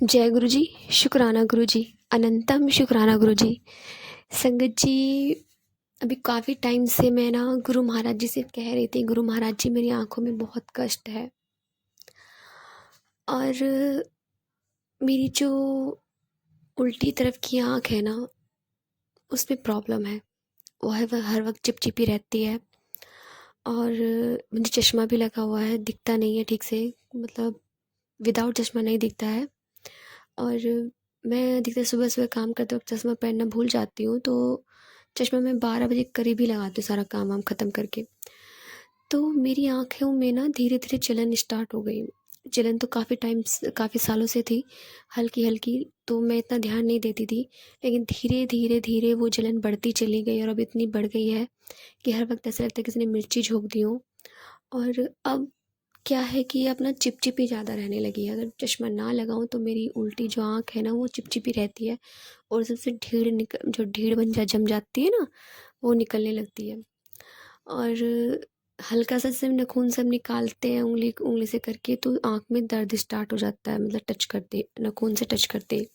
जय गुरु जी। शुक्राना गुरु जी। अनंतम शुक्राना गुरु जी। संगत जी, अभी काफ़ी टाइम से मैं ना गुरु महाराज जी से कह रही थी, गुरु महाराज जी मेरी आंखों में बहुत कष्ट है और मेरी जो उल्टी तरफ की आंख है ना, उसमें प्रॉब्लम है। वो है वह हर वक्त चिपचिपी रहती है और मुझे चश्मा भी लगा हुआ है, दिखता नहीं है ठीक से, मतलब विदाउट चश्मा नहीं दिखता है। और मैं अधिकतर सुबह सुबह काम करते वक्त चश्मा पहनना भूल जाती हूँ, तो चश्मा मैं 12 बजे करीब ही लगाती हूँ सारा काम वाम ख़त्म करके। तो मेरी आँखों में ना धीरे धीरे जलन स्टार्ट हो गई। जलन तो काफ़ी सालों से थी, हल्की हल्की, तो मैं इतना ध्यान नहीं देती थी। लेकिन धीरे धीरे धीरे वो जलन बढ़ती चली गई और अब इतनी बढ़ गई है कि हर वक्त ऐसा लगता है किसी ने मिर्ची झोंक दी हो। और अब क्या है कि अब ना चिपचिपी ज़्यादा रहने लगी है। अगर चश्मा ना लगाऊं तो मेरी उल्टी जो आँख है ना, वो चिपचिपी रहती है और सबसे ढीड़ बन जा जम जाती है ना, वो निकलने लगती है। और हल्का सा जैसे नाखून से हम निकालते हैं उंगली उंगली से करके, तो आँख में दर्द स्टार्ट हो जाता है, मतलब टच करते, नाखून से टच करते।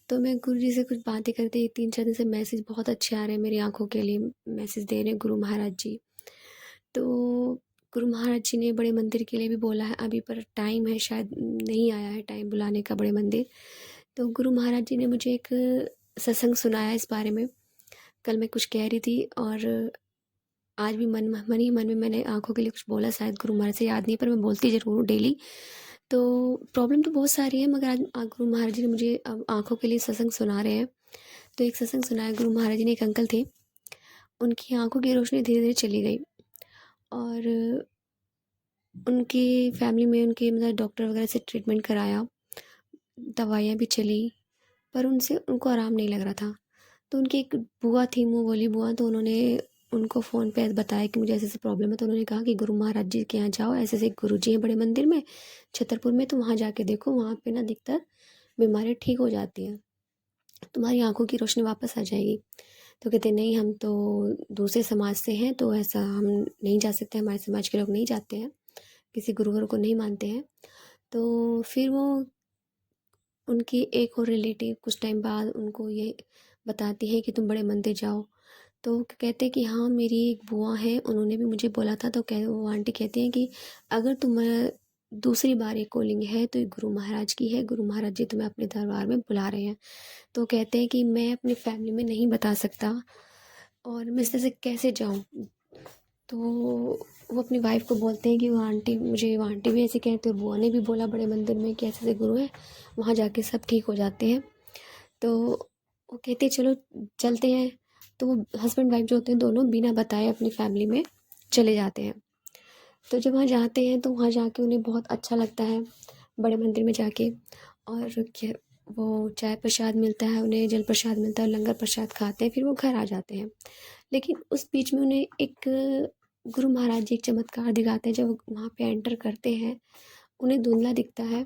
तो मैं गुरु जी से कुछ बातें करते, 3-4 दिन से मैसेज बहुत अच्छे आ रहे हैं मेरी आँखों के लिए, मैसेज दे रहे हैं गुरु महाराज जी। तो गुरु महाराज जी ने बड़े मंदिर के लिए भी बोला है अभी, पर टाइम है, शायद नहीं आया है टाइम बुलाने का बड़े मंदिर। तो गुरु महाराज जी ने मुझे एक सत्संग सुनाया इस बारे में। कल मैं कुछ कह रही थी और आज भी मन ही मन में मैंने आंखों के लिए कुछ बोला, शायद गुरु महाराज से याद नहीं, पर मैं बोलती ज़रूर हूँ डेली। तो प्रॉब्लम तो बहुत सारी है, मगर आज गुरु महाराज जी ने मुझे अब आंखों के लिए सत्संग सुना रहे हैं। तो एक सत्संग सुनाया गुरु महाराज जी ने, एक अंकल थे, उनकी आंखों की रोशनी धीरे धीरे चली गई और उनकी फैमिली में उनके मतलब डॉक्टर वगैरह से ट्रीटमेंट कराया, दवाइयाँ भी चली, पर उनसे उनको आराम नहीं लग रहा था। तो उनकी एक बुआ थी, मुँह बोली बुआ, तो उन्होंने उनको फ़ोन पे बताया कि मुझे ऐसे-ऐसे प्रॉब्लम है। तो उन्होंने कहा कि गुरु महाराज जी के यहाँ जाओ, ऐसे-ऐसे गुरु जी हैं बड़े मंदिर में, छतरपुर में, तो वहाँ जाके देखो, वहाँ पे ना अधिकतर बीमारियाँ ठीक हो जाती हैं, तुम्हारी आँखों की रोशनी वापस आ जाएगी। तो कहते नहीं, हम तो दूसरे समाज से हैं, तो ऐसा हम नहीं जा सकते, हमारे समाज के लोग नहीं जाते हैं, किसी गुरुवर को नहीं मानते हैं। तो फिर वो उनकी एक और रिलेटिव कुछ टाइम बाद उनको ये बताती है कि तुम बड़े मंदिर जाओ। तो कहते हैं कि हाँ, मेरी एक बुआ है, उन्होंने भी मुझे बोला था। तो वो आंटी कहती हैं कि अगर तुम्हें दूसरी बार ये कॉलिंग है तो ये गुरु महाराज की है, गुरु महाराज जी तुम्हें अपने दरबार में बुला रहे हैं। तो कहते हैं कि मैं अपनी फैमिली में नहीं बता सकता और मैं इस तरह से कैसे जाऊँ। तो वो अपनी वाइफ को बोलते हैं कि वो आंटी भी ऐसे कहते हैं, बुआ ने भी बोला बड़े मंदिर में कि ऐसे ऐसे गुरु हैं, वहाँ जाके सब ठीक हो जाते हैं। तो वो कहते हैं चलो चलते हैं। तो वो हस्बैंड वाइफ जो होते हैं दोनों बिना बताए अपनी फैमिली में चले जाते हैं। तो जब वहाँ जाते हैं तो वहाँ जाके उन्हें बहुत अच्छा लगता है, बड़े मंदिर में जाके। और क्या, वो चाय प्रसाद मिलता है उन्हें, जल प्रसाद मिलता है, लंगर प्रसाद खाते हैं, फिर वो घर आ जाते हैं। लेकिन उस बीच में उन्हें एक गुरु महाराज जी एक चमत्कार दिखाते हैं। जब वो वहाँ पे एंटर करते हैं, उन्हें धुंधला दिखता है,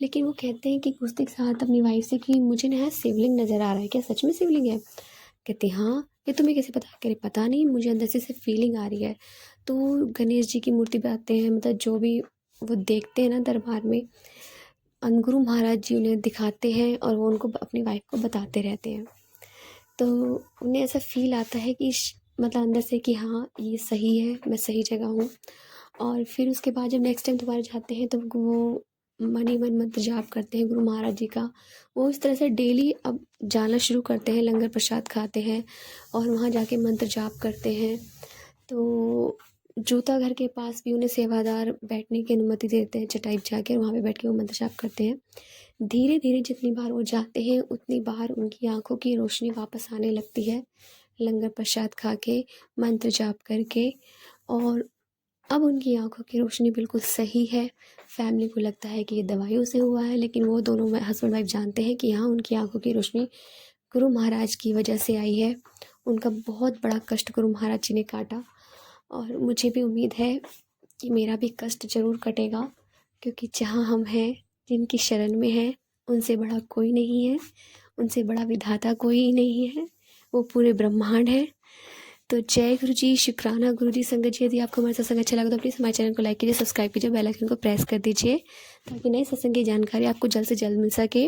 लेकिन वो कहते हैं कि कुछ देर साथ अपनी वाइफ से कि मुझे ना यहाँ शिवलिंग नज़र आ रहा है, क्या सच में शिवलिंग है? कहती हाँ। ये तुम्हें कैसे पता? कह रही पता नहीं, मुझे अंदर से फीलिंग आ रही है। तो गणेश जी की मूर्ति पे आते हैं, मतलब जो भी वो देखते हैं ना दरबार में, गुरु महाराज जी उन्हें दिखाते हैं और वो उनको अपनी वाइफ को बताते रहते हैं। तो उन्हें ऐसा फ़ील आता है कि मतलब अंदर से कि हाँ, ये सही है, मैं सही जगह हूँ। और फिर उसके बाद जब नेक्स्ट टाइम दोबारा जाते हैं तो वो मन ही मन मंत्र जाप करते हैं गुरु महाराज जी का। वो इस तरह से डेली अब जाना शुरू करते हैं, लंगर प्रसाद खाते हैं और वहाँ जाके मंत्र जाप करते हैं। तो जूता घर के पास भी उन्हें सेवादार बैठने की अनुमति देते हैं, चटाई बिछा के, और वहाँ पे बैठ के वो मंत्र जाप करते हैं। धीरे धीरे जितनी बार वो जाते हैं उतनी बार उनकी आंखों की रोशनी वापस आने लगती है, लंगर प्रसाद खा के, मंत्र जाप करके। और अब उनकी आंखों की रोशनी बिल्कुल सही है। फैमिली को लगता है कि ये दवाइयों से हुआ है, लेकिन वो दोनों हस्बैंड वाइफ जानते हैं कि हाँ, उनकी आंखों की रोशनी गुरु महाराज की वजह से आई है। उनका बहुत बड़ा कष्ट गुरु महाराज जी ने काटा और मुझे भी उम्मीद है कि मेरा भी कष्ट ज़रूर कटेगा, क्योंकि जहाँ हम हैं, जिनकी शरण में हैं, उनसे बड़ा कोई नहीं है, उनसे बड़ा विधाता कोई नहीं है, वो पूरे ब्रह्मांड है। तो जय गुरु जी, शुक्राना गुरु जी। संगत जी, यदि आपको हमारा सत्संग अच्छा लगा तो प्लीज़ हमारे चैनल को लाइक कीजिए, सब्सक्राइब कीजिए, बेल आइकन को प्रेस कर दीजिए ताकि नए सत्संग की जानकारी आपको जल्द से जल्द मिल सके।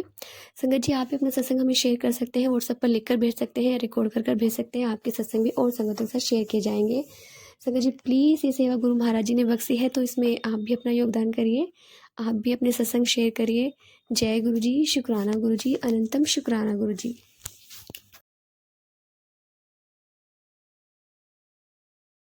संगत जी, आप भी अपना सत्संग हमें शेयर कर सकते हैं, व्हाट्सएप पर लिख कर भेज सकते हैं या रिकॉर्ड कर भेज सकते हैं। आपके सत्संग भी और संगतों के साथ शेयर किए जाएंगे। संगत जी, प्लीज़ ये सेवा गुरु महाराज जी ने बख्शी है तो इसमें आप भी अपना योगदान करिए, आप भी अपने सत्संग शेयर करिए। जय गुरु जी, शुक्राना गुरु जी, अनंतम शुक्राना गुरु जी।